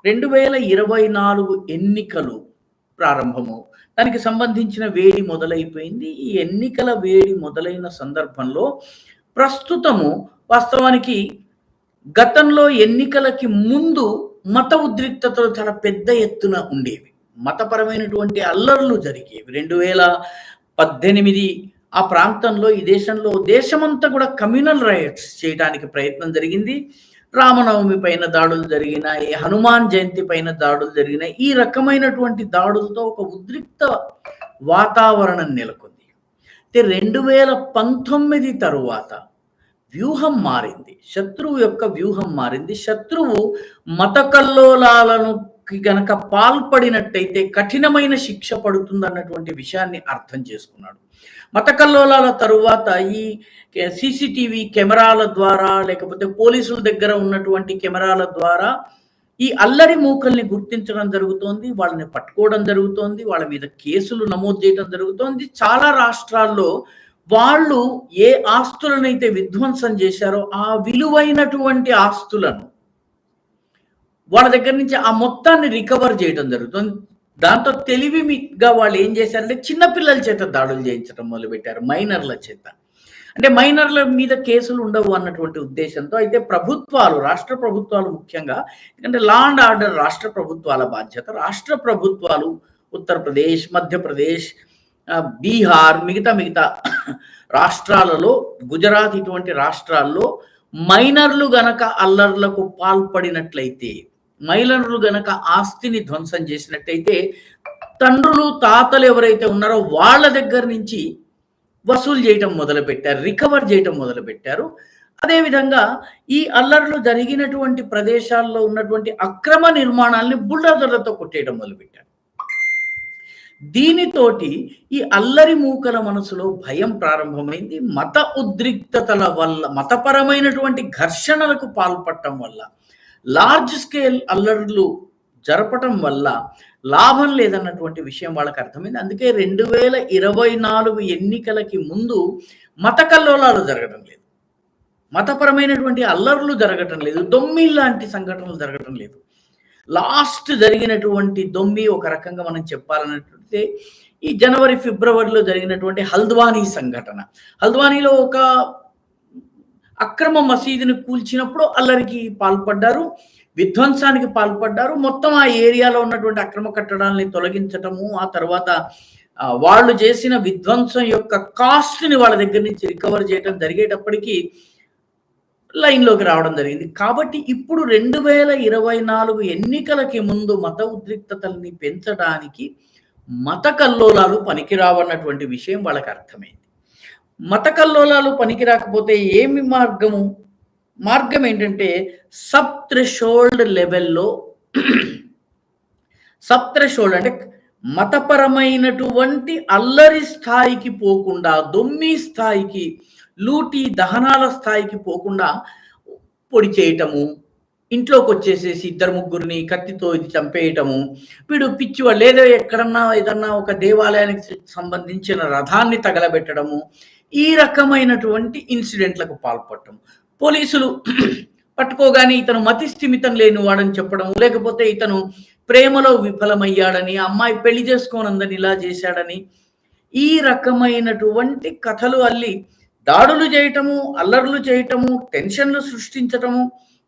2024 ఎన్నికలు ప్రారంభము. దానికి సంబంధించిన వేడి మొదలైపోయింది. ఈ ఎన్నికల వేడి మొదలైన సందర్భంలో ప్రస్తుతము వాస్తవానికి గతంలో ఎన్నికలకి ముందు మత ఉద్రిక్తతలు చాలా పెద్ద ఎత్తున ఉండేవి. మతపరమైనటువంటి అల్లర్లు జరిగేవి. 2018 ఆ ప్రాంతంలో ఈ దేశమంతా కూడా కమ్యూనల్ రైట్స్ చేయడానికి ప్రయత్నం జరిగింది. రామనవమి పైన దాడులు జరిగినాయి, హనుమాన్ జయంతి పైన దాడులు జరిగినాయి. ఈ రకమైనటువంటి దాడులతో ఒక ఉద్రిక్త వాతావరణం నెలకొంది. 2019 తరువాత వ్యూహం మారింది. శత్రువు యొక్క వ్యూహం మారింది. శత్రువు మత కల్లోలాలను గనక పాల్పడినట్టయితే కఠినమైన శిక్ష పడుతుందన్నటువంటి విషయాన్ని అర్థం చేసుకున్నాడు. మత కల్లోలాల తరువాత ఈ సీసీటీవీ కెమెరాల ద్వారా, లేకపోతే పోలీసుల దగ్గర ఉన్నటువంటి కెమెరాల ద్వారా ఈ అల్లరి మూకల్ని గుర్తించడం జరుగుతోంది, వాళ్ళని పట్టుకోవడం జరుగుతోంది, వాళ్ళ మీద కేసులు నమోదు చేయడం జరుగుతోంది. చాలా రాష్ట్రాల్లో వాళ్ళు ఏ ఆస్తులనైతే విధ్వంసం చేశారో ఆ విలువైనటువంటి ఆస్తులను వాళ్ళ దగ్గర నుంచి ఆ మొత్తాన్ని రికవర్ చేయడం జరుగుతుంది. దాంతో తెలివిగా వాళ్ళు ఏం చేశారంటే చిన్నపిల్లల చేత దాడులు చేయించడం మొదలుపెట్టారు, మైనర్ల చేత. అంటే మైనర్ల మీద కేసులు ఉండవు అన్నటువంటి ఉద్దేశంతో. అయితే ప్రభుత్వాలు, రాష్ట్ర ప్రభుత్వాలు ముఖ్యంగా, ఎందుకంటే లా అండ్ ఆర్డర్ రాష్ట్ర ప్రభుత్వాల బాధ్యత. రాష్ట్ర ప్రభుత్వాలు ఉత్తరప్రదేశ్, మధ్యప్రదేశ్, బీహార్, మిగతా రాష్ట్రాలలో, గుజరాత్ ఇటువంటి రాష్ట్రాల్లో మైనర్లు గనక అల్లర్లకు పాల్పడినట్లయితే, మైనర్లు గనక ఆస్తిని ధ్వంసం చేసినట్టయితే తండ్రులు, తాతలు ఎవరైతే ఉన్నారో వాళ్ళ దగ్గర నుంచి వసూలు చేయటం మొదలుపెట్టారు, రికవర్ చేయటం మొదలుపెట్టారు. అదేవిధంగా ఈ అల్లర్లు జరిగినటువంటి ప్రదేశాల్లో ఉన్నటువంటి అక్రమ నిర్మాణాలని బుల్డోజర్లతో కొట్టేయడం మొదలుపెట్టారు. దీనితోటి ఈ అల్లరి మూకల మనసులో భయం ప్రారంభమైంది. మత ఉద్రిక్తతల వల్ల, మతపరమైనటువంటి ఘర్షణలకు పాల్పడటం వల్ల, లార్జ్ స్కేల్ అల్లర్లు జరపటం వల్ల లాభం లేదన్నటువంటి విషయం వాళ్ళకి అర్థమైంది. అందుకే 2024 ఎన్నికలకి ముందు మత కల్లోలాలు జరగడం లేదు, మతపరమైనటువంటి అల్లర్లు జరగటం లేదు, దొమ్మి లాంటి సంఘటనలు జరగటం లేదు. లాస్ట్ జరిగినటువంటి దొమ్మి ఒక రకంగా మనం చెప్పాలన్నట్లయితే ఈ జనవరి, ఫిబ్రవరిలో జరిగినటువంటి హల్ద్వానీ సంఘటన. హల్ద్వానీలో ఒక అక్రమ మసీదుని కూల్చినప్పుడు అల్లరికి పాల్పడ్డారు, విధ్వంసానికి పాల్పడ్డారు. మొత్తం ఆ ఏరియాలో ఉన్నటువంటి అక్రమ కట్టడాలని తొలగించటము, ఆ తర్వాత వాళ్ళు చేసిన విధ్వంసం యొక్క కాస్ట్ని వాళ్ళ దగ్గర నుంచి రికవర్ చేయడం జరిగేటప్పటికీ లైన్లోకి రావడం జరిగింది. కాబట్టి ఇప్పుడు 2024 ఎన్నికలకి ముందు మత ఉద్రిక్తతల్ని పెంచడానికి మత కల్లోలాలు పనికిరావన్నటువంటి విషయం వాళ్ళకి అర్థమైంది. మత కల్లోలాలు పనికి రాకపోతే ఏమి మార్గం ఏంటంటే సబ్ థ్రెషోల్డ్ లెవెల్లో, సబ్ థ్రెషోల్డ్ అంటే మతపరమైనటువంటి అల్లరి స్థాయికి పోకుండా, దొమ్మి స్థాయికి, లూటి దహనాల స్థాయికి పోకుండా పొడి చేయటము, ఇంట్లోకి వచ్చేసేసి 2-3 కత్తితో ఇది చంపేయటము, వీడు పిచ్చివాడు లేదో ఎక్కడన్నా ఏదన్నా ఒక దేవాలయానికి సంబంధించిన రథాన్ని తగలబెట్టడము, ఈ రకమైనటువంటి ఇన్సిడెంట్లకు పాల్పడటం. పోలీసులు పట్టుకోగానే ఇతను మతి స్థిమితం లేనివాడని చెప్పడం, లేకపోతే ఇతను ప్రేమలో విఫలమయ్యాడని, అమ్మాయి పెళ్లి చేసుకోనందని ఇలా చేశాడని, ఈ రకమైనటువంటి కథలు అల్లి దాడులు చేయటము, అల్లర్లు చేయటము, టెన్షన్లు సృష్టించటము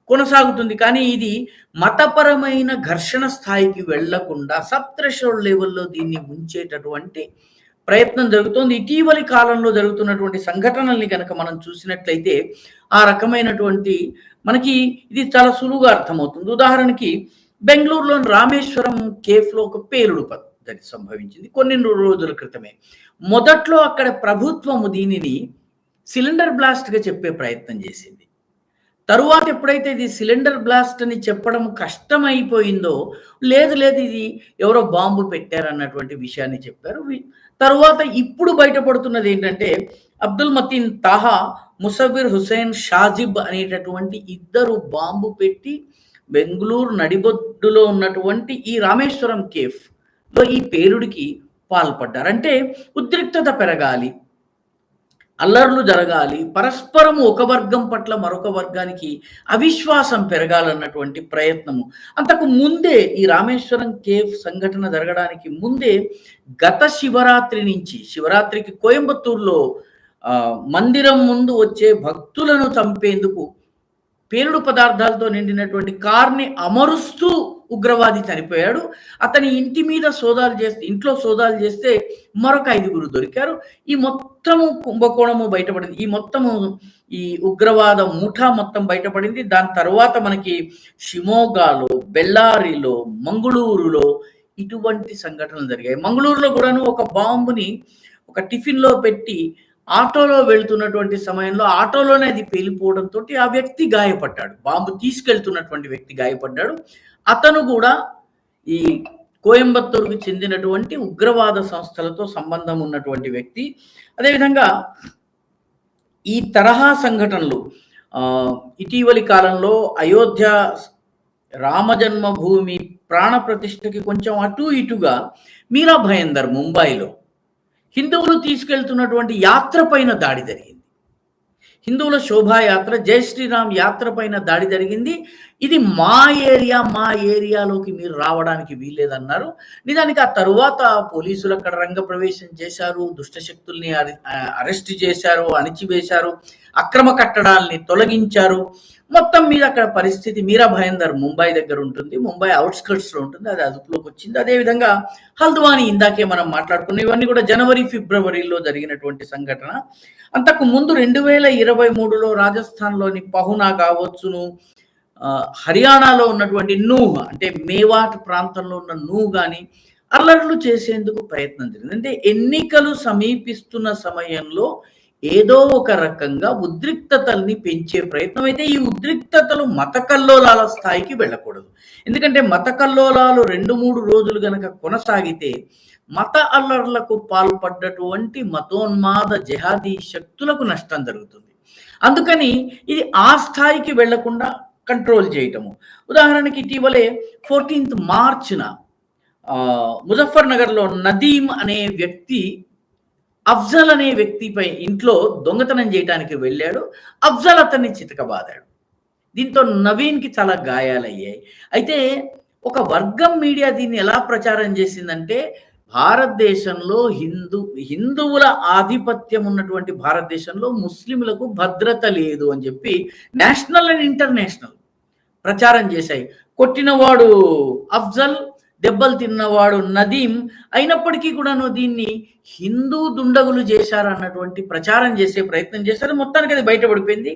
కొనసాగుతుంది. కానీ ఇది మతపరమైన ఘర్షణ స్థాయికి వెళ్లకుండా సబ్ థ్రెషోల్డ్ లెవెల్లో దీన్ని ఉంచేటటువంటి ప్రయత్నం జరుగుతోంది. ఇటీవలి కాలంలో జరుగుతున్నటువంటి సంఘటనల్ని కనుక మనం చూసినట్లయితే ఆ రకమైనటువంటి మనకి ఇది చాలా సులువుగా అర్థమవుతుంది. ఉదాహరణకి బెంగళూరులోని రామేశ్వరం కేఫ్లో ఒక పేలుడు పద్ధతి సంభవించింది కొన్ని రోజుల క్రితమే. మొదట్లో అక్కడ ప్రభుత్వము దీనిని సిలిండర్ బ్లాస్ట్గా చెప్పే ప్రయత్నం చేసింది. తరువాత ఎప్పుడైతే ఇది సిలిండర్ బ్లాస్ట్ అని చెప్పడం కష్టమైపోయిందో, లేదు ఇది ఎవరో బాంబు పెట్టారన్నటువంటి విషయాన్ని చెప్పారు. తరువాత ఇప్పుడు బయటపడుతున్నది ఏంటంటే అబ్దుల్ మతీన్ తాహా, ముసవిర్ హుసేన్ షాజిబ్ అనేటటువంటి 2 బాంబు పెట్టి బెంగళూరు నడిబొడ్డులో ఉన్నటువంటి ఈ రామేశ్వరం కేఫ్లో ఈ పేలుడికి పాల్పడ్డారు. అంటే ఉద్రిక్తత పెరగాలి, అల్లర్లు జరగాలి. పరస్పరం ఒక వర్గం పట్ల మరొక వర్గానికి అవిశ్వాసం పెరగాలన్నటువంటి ప్రయత్నము. అంతకు ముందే ఈ రామేశ్వరం కేవ్ సంఘటన జరగడానికి ముందే గత శివరాత్రి నుంచి శివరాత్రికి కోయంబత్తూరులో మందిరం ముందు వచ్చే భక్తులను చంపేందుకు పేలుడు పదార్థాలతో నిండినటువంటి కార్‌ని అమరుస్తూ ఉగ్రవాది చనిపోయాడు. అతని ఇంట్లో సోదాలు చేస్తే మరొక 5గురు దొరికారు. ఈ మొత్తము కుంభకోణము బయటపడింది. ఈ ఉగ్రవాద ముఠా మొత్తం బయటపడింది. దాని తర్వాత మనకి షిమోగాలో, బెల్లారిలో, మంగుళూరులో ఇటువంటి సంఘటనలు జరిగాయి. మంగుళూరులో కూడాను ఒక బాంబుని ఒక టిఫిన్‌లో పెట్టి ఆటోలో వెళ్తున్నటువంటి సమయంలో ఆటోలోనే అది పేలిపోవడంతో ఆ వ్యక్తి గాయపడ్డాడు. బాంబు తీసుకెళ్తున్నటువంటి వ్యక్తి గాయపడ్డాడు. అతను కూడా ఈ కోయంబత్తూరుకు చెందినటువంటి ఉగ్రవాద సంస్థలతో సంబంధం ఉన్నటువంటి వ్యక్తి. అదేవిధంగా ఈ తరహా సంఘటనలు ఇటీవలి కాలంలో అయోధ్య రామజన్మభూమి ప్రాణ ప్రతిష్ఠకి కొంచెం అటు ఇటుగా మీరా భయందర్ ముంబైలో హిందువులు తీసుకెళ్తున్నటువంటి యాత్ర పైన దాడి జరిగింది. హిందువుల శోభాయాత్ర జై శ్రీరామ్ యాత్ర పైన దాడి జరిగింది. ఇది మా ఏరియాలోకి మీరు రావడానికి వీల్లేదన్నారు. నిజానికి ఆ తరువాత పోలీసులు అక్కడ రంగ ప్రవేశం చేశారు, దుష్ట శక్తుల్ని అరెస్ట్ చేశారు, అణిచివేశారు, అక్రమ కట్టడాల్ని తొలగించారు. మొత్తం మీద అక్కడ పరిస్థితి మీరా భయందర్ ముంబై దగ్గర ఉంటుంది, ముంబై అవుట్స్కర్ట్స్లో ఉంటుంది, అది అదుపులోకి వచ్చింది. అదేవిధంగా హల్ద్వానీ ఇందాకే మనం మాట్లాడుకున్నాం, ఇవన్నీ కూడా జనవరి ఫిబ్రవరిలో జరిగినటువంటి సంఘటన. అంతకు ముందు 2023లో రాజస్థాన్లోని పహునా కావచ్చును, హర్యానాలో ఉన్నటువంటి నూహ్ అంటే మేవాట్ ప్రాంతంలో ఉన్న నూహ్ కానీ అల్లర్లు చేసేందుకు ప్రయత్నం జరిగింది. అంటే ఎన్నికలు సమీపిస్తున్న సమయంలో ఏదో ఒక రకంగా ఉద్రిక్తతల్ని పెంచే ప్రయత్నం. అయితే ఈ ఉద్రిక్తతలు మత కల్లోలాల స్థాయికి వెళ్ళకూడదు. ఎందుకంటే మత కల్లోలాలు 2-3 రోజులు గనక కొనసాగితే మత అల్లర్లకు పాల్పడ్డటువంటి మతోన్మాద జెహాదీ శక్తులకు నష్టం జరుగుతుంది. అందుకని ఇది ఆ స్థాయికి వెళ్లకుండా కంట్రోల్ చేయటము. ఉదాహరణకి ఇటీవలే 14th మార్చ్న ముజఫర్ నగర్లో నదీం అనే వ్యక్తి అఫ్జల్ అనే వ్యక్తిపై ఇంట్లో దొంగతనం చేయడానికి వెళ్ళాడు. అఫ్జల్ అతన్ని చితకబాదాడు. దీంతో నవీన్‌కి చాలా గాయాలయ్యాయి. అయితే ఒక వర్గం మీడియా దీన్ని ఎలా ప్రచారం చేసిందంటే భారతదేశంలో హిందువుల ఆధిపత్యం ఉన్నటువంటి భారతదేశంలో ముస్లింలకు భద్రత లేదు అని చెప్పి నేషనల్ అండ్ ఇంటర్నేషనల్ ప్రచారం చేశాయి. కొట్టినవాడు అఫ్జల్, దెబ్బలు తిన్నవాడు నదీం అయినప్పటికీ కూడాను దీన్ని హిందూ దుండగులు చేశారన్నటువంటి ప్రచారం చేసే ప్రయత్నం చేశారు. మొత్తానికి అది బయటపడిపోయింది.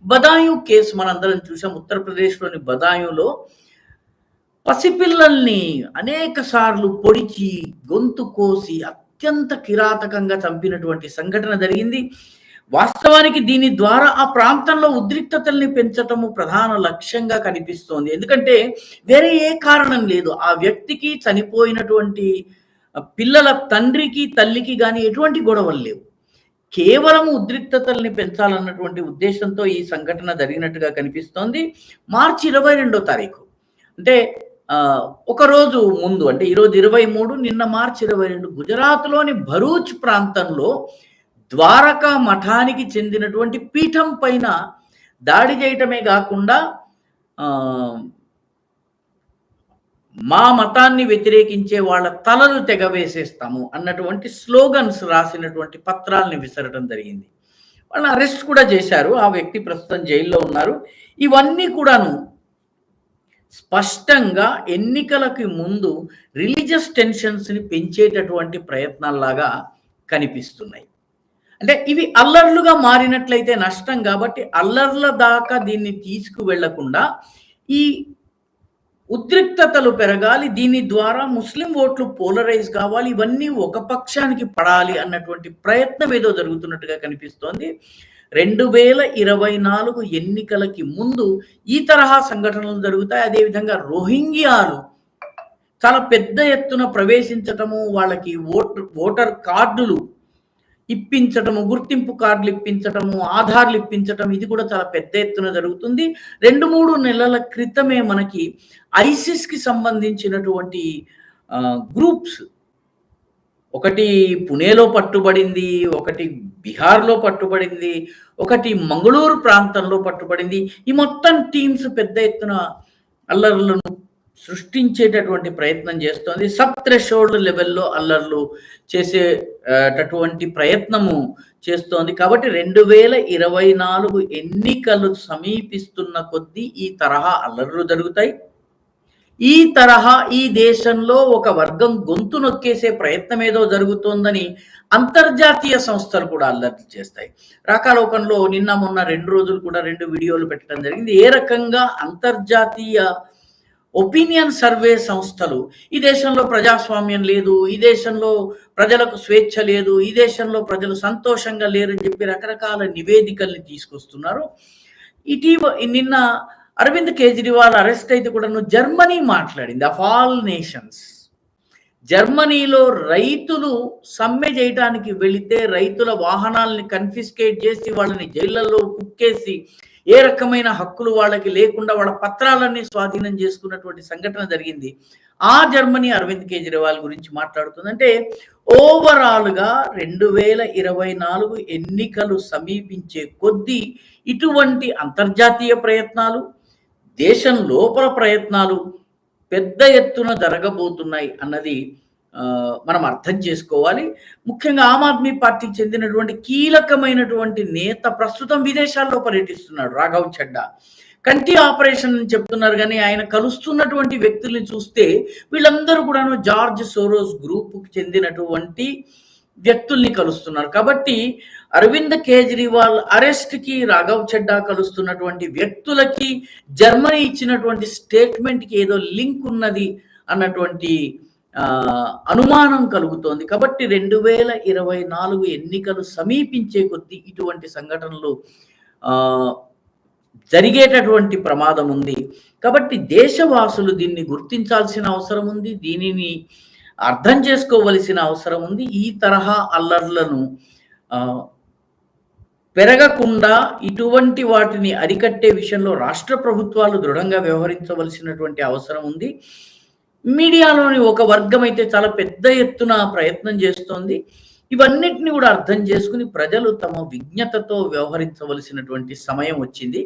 బదాయూं కేసు మనందరం చూసాం. ఉత్తరప్రదేశ్లోని బదాయూంలో పసిపిల్లల్ని అనేక సార్లు పొడిచి గొంతు కోసి అత్యంత కిరాతకంగా చంపినటువంటి సంఘటన జరిగింది. వాస్తవానికి దీని ద్వారా ఆ ప్రాంతంలో ఉద్రిక్తతల్ని పెంచటము ప్రధాన లక్ష్యంగా కనిపిస్తోంది. ఎందుకంటే వేరే ఏ కారణం లేదు. ఆ వ్యక్తికి చనిపోయినటువంటి పిల్లల తండ్రికి తల్లికి కానీ ఎటువంటి గొడవలు లేవు. కేవలం ఉద్రిక్తతల్ని పెంచాలన్నటువంటి ఉద్దేశంతో ఈ సంఘటన జరిగినట్టుగా కనిపిస్తోంది. మార్చి 22వ తారీఖు అంటే ఒక రోజు ముందు, అంటే ఈరోజు 23, నిన్న మార్చి 22 గుజరాత్లోని భరూచ్ ప్రాంతంలో ద్వారకా మఠానికి చెందినటువంటి పీఠం పైన దాడి చేయటమే కాకుండా మా మతాన్ని వ్యతిరేకించే వాళ్ళ తలలు తెగవేసేస్తాము అన్నటువంటి స్లోగన్స్ రాసినటువంటి పత్రాలని విసరటం జరిగింది. వాళ్ళని అరెస్ట్ కూడా చేశారు. ఆ వ్యక్తి ప్రస్తుతం జైల్లో ఉన్నారు. ఇవన్నీ కూడాను స్పష్టంగా ఎన్నికలకి ముందు రిలీజియస్ టెన్షన్స్ని పెంచేటటువంటి ప్రయత్నాల్లాగా కనిపిస్తున్నాయి. అంటే ఇవి అల్లర్లుగా మారినట్లయితే నష్టం కాబట్టి అల్లర్ల దాకా దీన్ని తీసుకువెళ్లకుండా ఈ ఉద్రిక్తతలు పెరగాలి, దీని ద్వారా ముస్లిం ఓట్లు పోలరైజ్ కావాలి, ఇవన్నీ ఒక పక్షానికి పడాలి అన్నటువంటి ప్రయత్నం ఏదో జరుగుతున్నట్టుగా కనిపిస్తోంది. 2024 ఎన్నికలకి ముందు ఈ తరహా సంఘటనలు జరుగుతాయి. అదేవిధంగా రోహింగ్యాలు చాలా పెద్ద ఎత్తున ప్రవేశించటము, వాళ్ళకి ఓటర్ కార్డులు ఇప్పించటము, గుర్తింపు కార్డులు ఇప్పించటము, ఆధార్లు ఇప్పించటం, ఇది కూడా చాలా పెద్ద ఎత్తున జరుగుతుంది. 2-3 నెలల క్రితమే మనకి ఐసిస్కి సంబంధించినటువంటి గ్రూప్స్ ఒకటి పుణేలో పట్టుబడింది, ఒకటి బీహార్‌లో పట్టుబడింది, ఒకటి మంగుళూరు ప్రాంతంలో పట్టుబడింది. ఈ మొత్తం టీమ్స్ పెద్ద ఎత్తున అల్లర్లను సృష్టించేటటువంటి ప్రయత్నం చేస్తోంది. సబ్ థ్రెషోల్డ్ లెవెల్‌లో అల్లర్లు చేసే టటువంటి ప్రయత్నము చేస్తోంది. కాబట్టి 2024 ఎన్నికలు సమీపిస్తున్న కొద్దీ ఈ తరహా అల్లర్లు జరుగుతాయి. ఈ తరహా ఈ దేశంలో ఒక వర్గం గొంతు నొక్కేసే ప్రయత్నం ఏదో జరుగుతోందని అంతర్జాతీయ సంస్థలు కూడా అల్లర్లు చేస్తాయి. రాకాలోకంలో నిన్న మొన్న 2 రోజులు కూడా 2 వీడియోలు పెట్టడం జరిగింది. ఏ రకంగా అంతర్జాతీయ ఒపీనియన్ సర్వే సంస్థలు ఈ దేశంలో ప్రజాస్వామ్యం లేదు, ఈ దేశంలో ప్రజలకు స్వేచ్ఛ లేదు, ఈ దేశంలో ప్రజలు సంతోషంగా లేరని చెప్పి రకరకాల నివేదికల్ని తీసుకొస్తున్నారు. నిన్న అరవింద్ కేజ్రీవాల్ అరెస్ట్ అయితే కూడాను జర్మనీ మాట్లాడింది. ఆఫ్ ఆల్ నేషన్స్, జర్మనీలో రైతులు సమ్మె చేయడానికి వెళితే రైతుల వాహనాలని కన్ఫిస్కేట్ చేసి వాళ్ళని జైళ్లలో కుక్కేసి ఏ రకమైన హక్కులు వాళ్ళకి లేకుండా వాళ్ళ పత్రాలన్నీ స్వాధీనం చేసుకున్నటువంటి సంఘటన జరిగింది. ఆ జర్మనీ అరవింద్ కేజ్రీవాల్ గురించి మాట్లాడుతుంది. అంటే ఓవరాల్గా 2024 ఎన్నికలు సమీపించే కొద్దీ ఇటువంటి అంతర్జాతీయ ప్రయత్నాలు, దేశం లోపల ప్రయత్నాలు పెద్ద ఎత్తున జరగబోతున్నాయి అన్నది మనం అర్థం చేసుకోవాలి. ముఖ్యంగా ఆమ్ ఆద్మీ పార్టీకి చెందినటువంటి కీలకమైనటువంటి నేత ప్రస్తుతం విదేశాల్లో పర్యటిస్తున్నాడు, రాఘవ్ చడ్డా. కంటి ఆపరేషన్ అని చెప్తున్నారు కానీ ఆయన కలుస్తున్నటువంటి వ్యక్తుల్ని చూస్తే వీళ్ళందరూ కూడాను జార్జ్ సోరోస్ గ్రూప్కి చెందినటువంటి వ్యక్తుల్ని కలుస్తున్నారు. కాబట్టి అరవింద్ కేజ్రీవాల్ అరెస్ట్‌కి, రాఘవ్ చడ్డా కలుస్తున్నటువంటి వ్యక్తులకి జర్మనీ ఇచ్చినటువంటి స్టేట్మెంట్‌కి ఏదో లింక్ ఉన్నది అన్నటువంటి అనుమానం కలుగుతోంది. కాబట్టి 2024 ఎన్నికలు సమీపించే కొద్దీ ఇటువంటి సంఘటనలు జరిగేటటువంటి ప్రమాదం ఉంది. కాబట్టి దేశవాసులు దీన్ని గుర్తించాల్సిన అవసరం ఉంది. దీనిని అర్థం చేసుకోవలసిన అవసరం ఉంది. ఈ తరహా అల్లర్లను పెరగకుండా ఇటువంటి వాటిని అరికట్టే విషయంలో రాష్ట్ర ప్రభుత్వాలు దృఢంగా వ్యవహరించవలసినటువంటి అవసరం ఉంది. మీడియాలోని ఒక వర్గం అయితే చాలా పెద్ద ఎత్తున ప్రయత్నం చేస్తోంది. ఇవన్నిటిని కూడా అర్థం చేసుకుని ప్రజలు తమ విజ్ఞతతో వ్యవహరించవలసినటువంటి సమయం వచ్చింది.